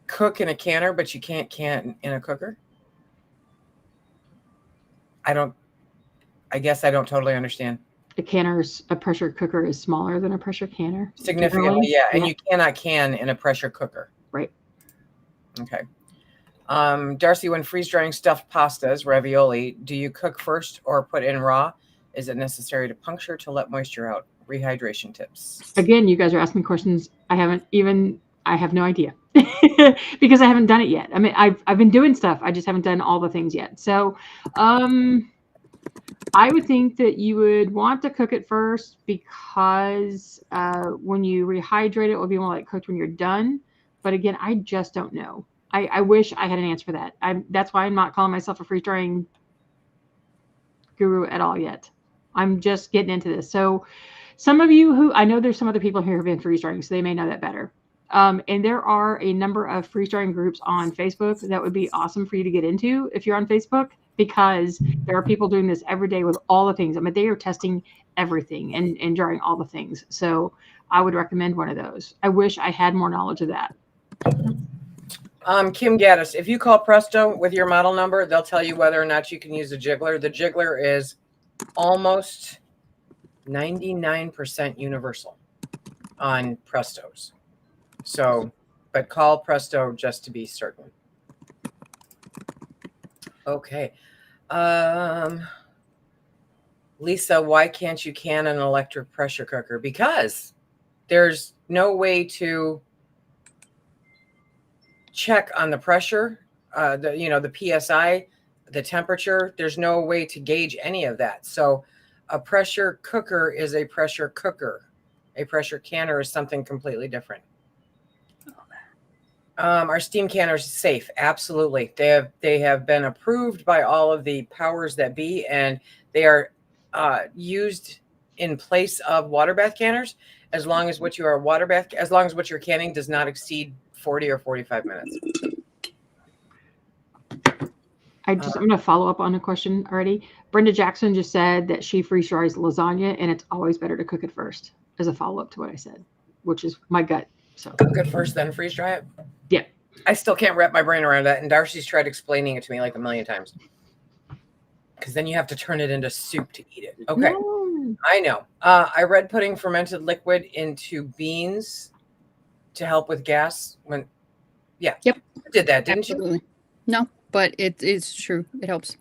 cook in a canner, but you can't can in a cooker? I guess I don't totally understand.
a pressure cooker is smaller than a pressure canner.
Significantly,
generally.
yeah. And you cannot can in a pressure cooker.
Right.
Okay. Darcy, when freeze drying stuffed pastas, ravioli, do you cook first or put in raw? Is it necessary to puncture to let moisture out? Rehydration tips.
Again, you guys are asking questions I have no idea because I haven't done it yet. I mean, I've been doing stuff. I just haven't done all the things yet. So, I would think that you would want to cook it first because when you rehydrate it, it will be more like cooked when you're done. But again, I just don't know. I wish I had an answer for that. That's why I'm not calling myself a freeze drying guru at all yet. I'm just getting into this. So some of you who I know there's some other people here who have been freeze drying, so they may know that better. And there are a number of freeze drying groups on Facebook that would be awesome for you to get into if you're on Facebook, because there are people doing this every day with all the things. I mean, they are testing everything and drying all the things. So I would recommend one of those. I wish I had more knowledge of that.
Kim Gaddis, if you call Presto with your model number, they'll tell you whether or not you can use a jiggler. The jiggler is almost 99% universal on Prestos. So, but call Presto just to be certain. Okay. Lisa, why can't you can an electric pressure cooker? Because there's no way to check on the pressure, the PSI, the temperature. There's no way to gauge any of that. So a pressure cooker is a pressure cooker. A pressure canner is something completely different. Are steam canners safe? Absolutely. They have been approved by all of the powers that be, and they are used in place of water bath canners as long as what you're canning does not exceed 40 or 45 minutes.
I'm going to follow up on a question already. Brenda Jackson just said that she freeze dries lasagna, and it's always better to cook it first, as a follow up to what I said, which is my gut. So
cook it first, then freeze dry it.
Yeah.
I still can't wrap my brain around that, and Darcy's tried explaining it to me like a million times. Because then you have to turn it into soup to eat it. Okay. No. I know. I read putting fermented liquid into beans to help with gas. Yep. You did that, didn't you?
No, but it's true. It helps.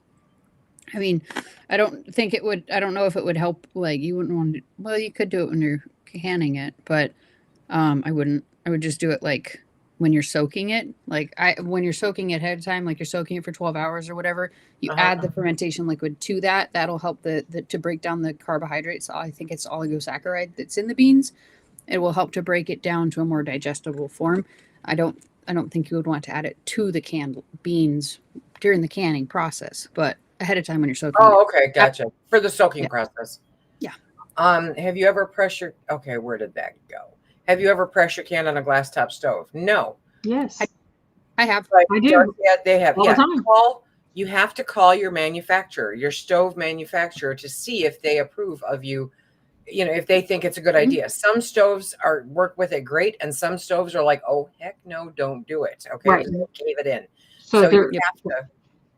I mean, I don't know if it would help. Like, you wouldn't want to. Well, you could do it when you're canning it, but I wouldn't. I would just do it like when you're soaking it. Like when you're soaking it ahead of time, like you're soaking it for 12 hours or whatever, you add the fermentation liquid to that. That'll help to break down the carbohydrates. I think it's oligosaccharide that's in the beans. It will help to break it down to a more digestible form. I don't think you would want to add it to the canned beans during the canning process, but ahead of time when you're soaking.
Oh, okay, gotcha. For the soaking process.
Yeah.
Have you ever okay, where did that go? Have you ever pressure canned on a glass top stove? No.
Yes.
I have.
I do.
They have.
All the time.
You have to call your manufacturer, your stove manufacturer, to see if they approve of you. If they think it's a good idea. Some stoves work with it great, and some stoves are like, oh, heck no, don't do it. Okay,
right.
Cave it in.
So
you have to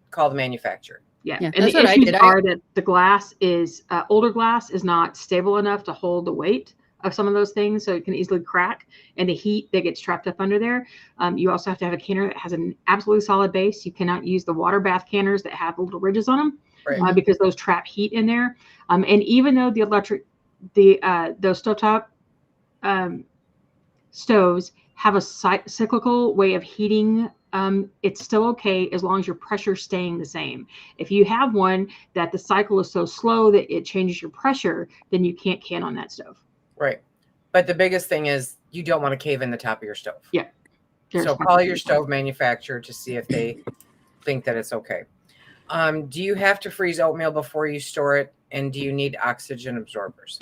call the manufacturer.
Yeah.
And
that's the issues are that the glass is older glass is not stable enough to hold the weight of some of those things, so it can easily crack, and the heat that gets trapped up under there. You also have to have a canner that has an absolutely solid base. You cannot use the water bath canners that have little ridges on them, right. Because those trap heat in there. And even though those stovetop stoves have a cyclical way of heating, it's still okay as long as your pressure is staying the same. If you have one that the cycle is so slow that it changes your pressure, then you can't can on that stove.
Right. But the biggest thing is you don't want to cave in the top of your stove.
Yeah.
So call your stove manufacturer to see if they think that it's okay. Do you have to freeze oatmeal before you store it? And do you need oxygen absorbers?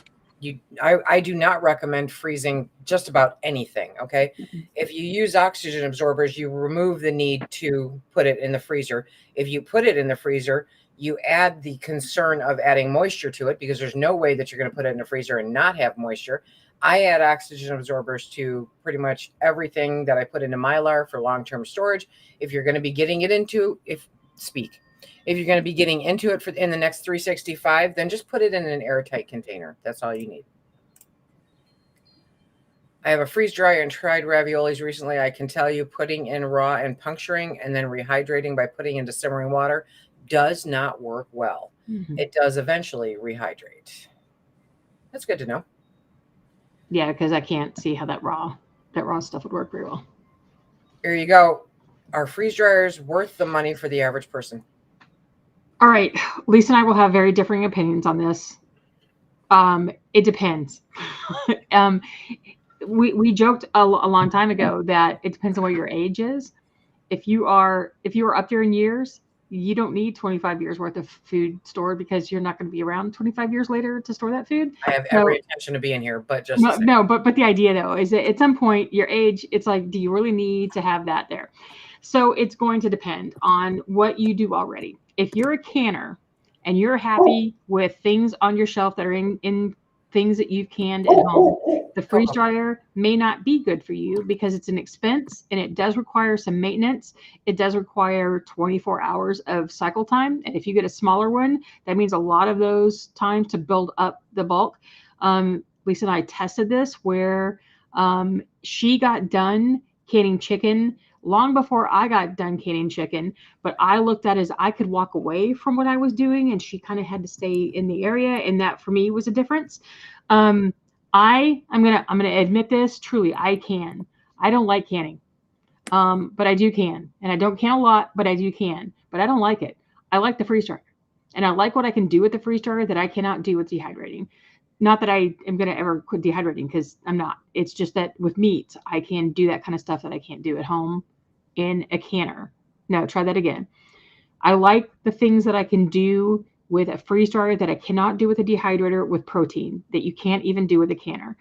I do not recommend freezing just about anything. Okay. Mm-hmm. If you use oxygen absorbers, you remove the need to put it in the freezer. If you put it in the freezer, you add the concern of adding moisture to it, because there's no way that you're going to put it in the freezer and not have moisture. I add oxygen absorbers to pretty much everything that I put into Mylar for long-term storage. If you're going to be getting it into, If you're going to be getting into it in the next 365, then just put it in an airtight container. That's all you need. I have a freeze dryer and tried raviolis recently. I can tell you putting in raw and puncturing and then rehydrating by putting into simmering water does not work well.
Mm-hmm.
It does eventually rehydrate. That's good to know.
Yeah, because I can't see how that raw stuff would work very well.
Here you go. Are freeze dryers worth the money for the average person?
All right. Lisa and I will have very differing opinions on this. It depends. We joked a long time ago that it depends on what your age is. If you are up there in years, you don't need 25 years worth of food stored because you're not going to be around 25 years later to store that food.
I have every intention of being here, but just
but the idea though is that at some point your age, it's like, do you really need to have that there? So it's going to depend on what you do already. If you're a canner and you're happy with things on your shelf that are in things that you've canned at home, the freeze dryer may not be good for you because it's an expense and it does require some maintenance. It does require 24 hours of cycle time. And if you get a smaller one, that means a lot of those times to build up the bulk. Lisa and I tested this where she got done canning chicken long before I got done canning chicken, but I looked at it as I could walk away from what I was doing and she kind of had to stay in the area. And that for me was a difference. I'm gonna admit this truly. I don't like canning. But I do can, and I don't can a lot, but I do can, but I don't like it. I like the freeze dryer and I like what I can do with the freeze dryer that I cannot do with dehydrating. Not that I am going to ever quit dehydrating because I'm not. It's just that with meat, I can do that kind of stuff that I can't do at home in a canner. No, try that again. I like the things that I can do with a freeze dryer that I cannot do with a dehydrator with protein that you can't even do with a canner.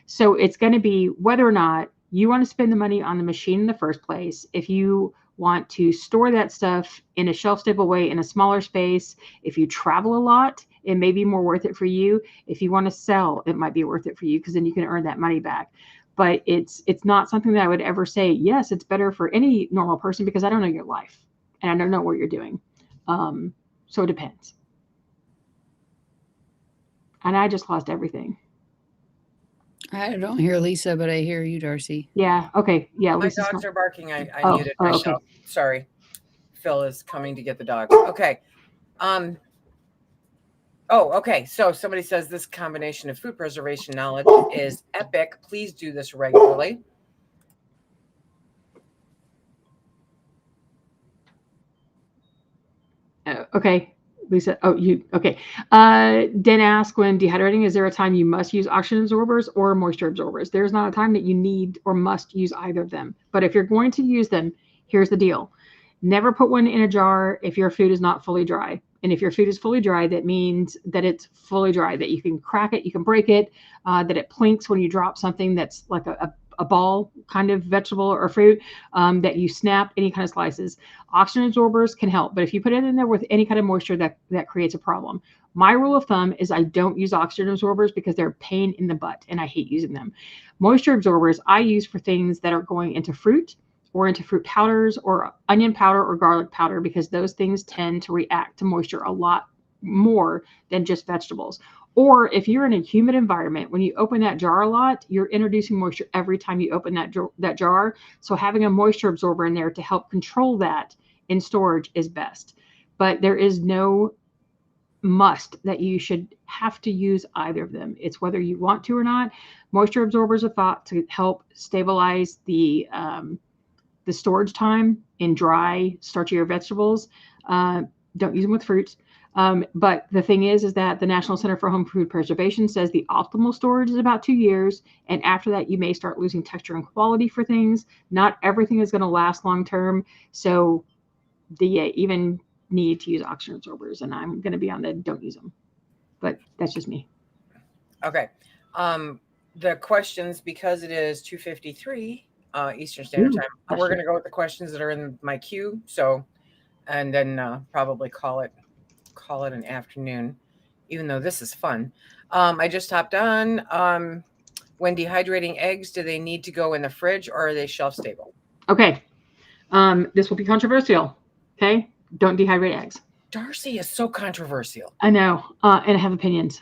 So it's going to be whether or not you want to spend the money on the machine in the first place. If you want to store that stuff in a shelf stable way in a smaller space, if you travel a lot, it may be more worth it for you. If you want to sell, it might be worth it for you because then you can earn that money back. But it's not something that I would ever say, yes, it's better for any normal person because I don't know your life and I don't know what you're doing. So it depends. And I just lost everything.
I don't hear Lisa, but I hear you, Darcy.
Yeah. Okay. Yeah.
My
Lisa's
dogs are barking. I muted myself.
Okay.
Sorry. Phil is coming to get the dogs. Okay. Okay. So somebody says this combination of food preservation knowledge is epic. Please do this regularly.
Okay. Lisa, okay. Den asked, when dehydrating, is there a time you must use oxygen absorbers or moisture absorbers? There's not a time that you need or must use either of them. But if you're going to use them, here's the deal. Never put one in a jar if your food is not fully dry. And if your food is fully dry, that means that it's fully dry, that you can crack it, you can break it, that it plinks when you drop something that's like a ball kind of vegetable or fruit, that you snap any kind of slices. Oxygen absorbers can help, but if you put it in there with any kind of moisture, that creates a problem. My rule of thumb is I don't use oxygen absorbers because they're a pain in the butt and I hate using them. Moisture absorbers I use for things that are going into fruit or into fruit powders or onion powder or garlic powder because those things tend to react to moisture a lot more than just vegetables. Or if you're in a humid environment, when you open that jar a lot, you're introducing moisture every time you open that jar. So having a moisture absorber in there to help control that in storage is best. But there is no must that you should have to use either of them. It's whether you want to or not. Moisture absorbers are thought to help stabilize the storage time in dry, starchier vegetables. Don't use them with fruits. But the thing is that the National Center for Home Food Preservation says the optimal storage is about 2 years. And after that, you may start losing texture and quality for things. Not everything is going to last long term. So you even need to use oxygen absorbers. And I'm going to be on the don't use them. But that's just me.
Okay. The questions, because it is 2:53 Eastern Standard Time, we're going to go with the questions that are in my queue. So, and then probably call it an afternoon, even though this is fun. I just hopped on. When dehydrating eggs, do they need to go in the fridge or are they shelf stable?
Okay. This will be controversial. Okay. Don't dehydrate eggs.
Darcy is so controversial.
I know, and I have opinions.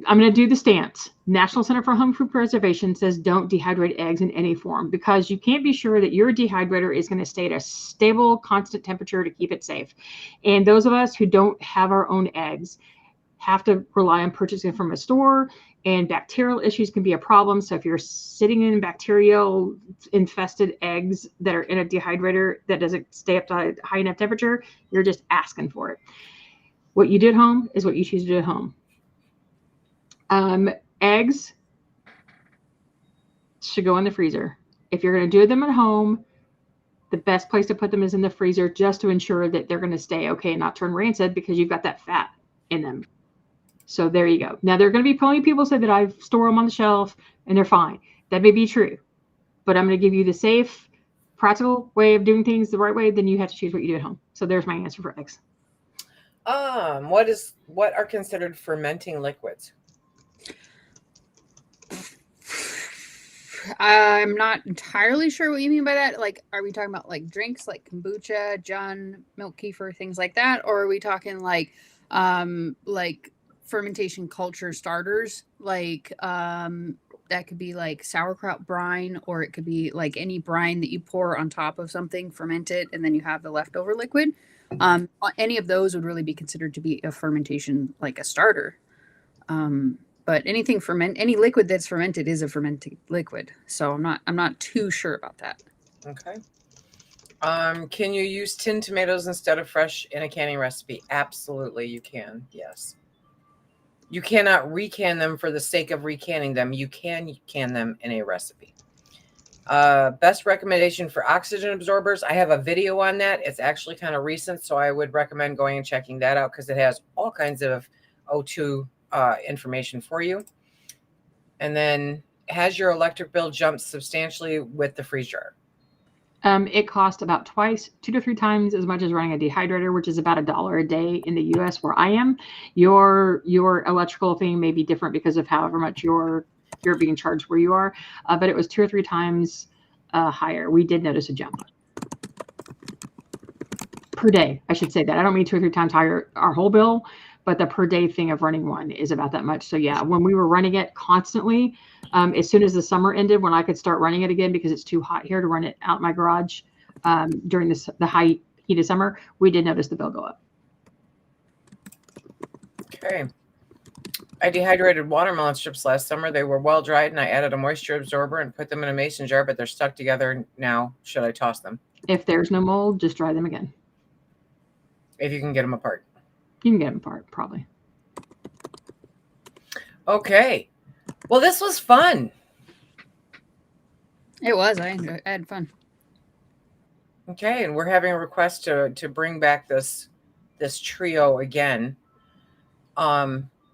I'm going to do the stance. National Center for Home Food Preservation says don't dehydrate eggs in any form because you can't be sure that your dehydrator is going to stay at a stable, constant temperature to keep it safe. And those of us who don't have our own eggs have to rely on purchasing from a store, and bacterial issues can be a problem. So if you're sitting in bacterial infested eggs that are in a dehydrator that doesn't stay up to a high enough temperature, you're just asking for it. What you do at home is what you choose to do at home. Eggs should go in the freezer. If you're going to do them at home, the best place to put them is in the freezer just to ensure that they're going to stay okay and not turn rancid because you've got that fat in them. So there you go. Now, there are going to be plenty of people say that I store them on the shelf and they're fine. That may be true, but I'm going to give you the safe, practical way of doing things the right way. Then you have to choose what you do at home. So there's my answer for eggs.
What are considered fermenting liquids?
I'm not entirely sure what you mean by that. Like, are we talking about like drinks like kombucha, John, milk kefir, things like that? Or are we talking like fermentation culture starters? Like, that could be like sauerkraut brine, or it could be like any brine that you pour on top of something, ferment it, and then you have the leftover liquid. Any of those would really be considered to be a fermentation, like a starter. But anything any liquid that's fermented is a fermented liquid. So I'm not too sure about that.
Okay. Can you use tinned tomatoes instead of fresh in a canning recipe? Absolutely, you can. Yes. You cannot recan them for the sake of recanning them. You can can them in a recipe. Best recommendation for oxygen absorbers. I have a video on that. It's actually kind of recent, so I would recommend going and checking that out because it has all kinds of O2 information for you. And then, has your electric bill jumped substantially with the freeze dryer?
It costs about 2 to 3 times as much as running a dehydrator, which is about $1 a day in the US where I am. Your electrical thing may be different because of however much you're being charged where you are, but it was 2 or 3 times higher. We did notice a jump per day. I should say that. I don't mean 2 or 3 times higher our whole bill, but the per day thing of running one is about that much. So yeah, when we were running it constantly, as soon as the summer ended, when I could start running it again because it's too hot here to run it out in my garage during the high heat of summer, we did notice the bill go up.
Okay. I dehydrated watermelon strips last summer. They were well dried, and I added a moisture absorber and put them in a mason jar, but they're stuck together now. Should I toss them?
If there's no mold, just dry them again.
If you can get them apart.
You can get them apart, probably.
Okay. Well, this was fun.
It was. I had fun.
Okay, and we're having a request to bring back this trio again.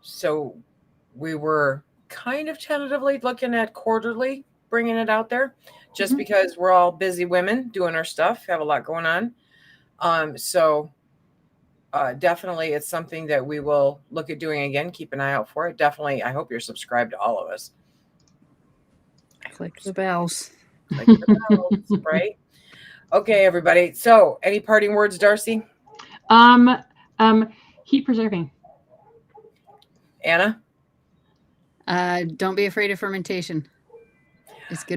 So we were kind of tentatively looking at quarterly bringing it out there, just because we're all busy women doing our stuff, have a lot going on. So definitely it's something that we will look at doing again. Keep an eye out for it. Definitely, I hope you're subscribed to all of us.
Click the bells.
Click the bells, right? Okay, everybody. So any parting words, Darcy?
Heat preserving.
Anna?
Don't be afraid of fermentation. It's good.